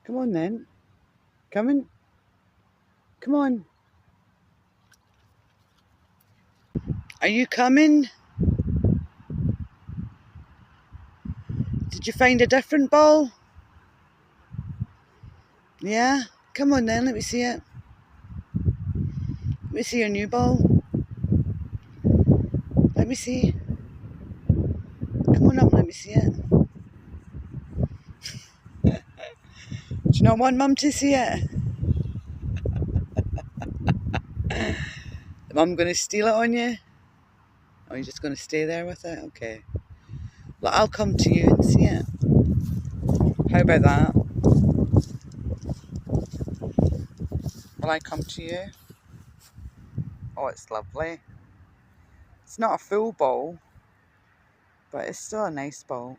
Come on then. Come in. Come on. Are you coming? Did you find a different ball? Yeah? Come on then, let me see it. Let me see your new ball. Let me see. Come on up, let me see it. Do you not want Mum to see it? Mum going to steal it on you? Or are you just going to stay there with it? Okay. Well, I'll come to you and see it. How about that? Will I come to you? Oh, it's lovely. It's not a full ball, but it's still a nice ball.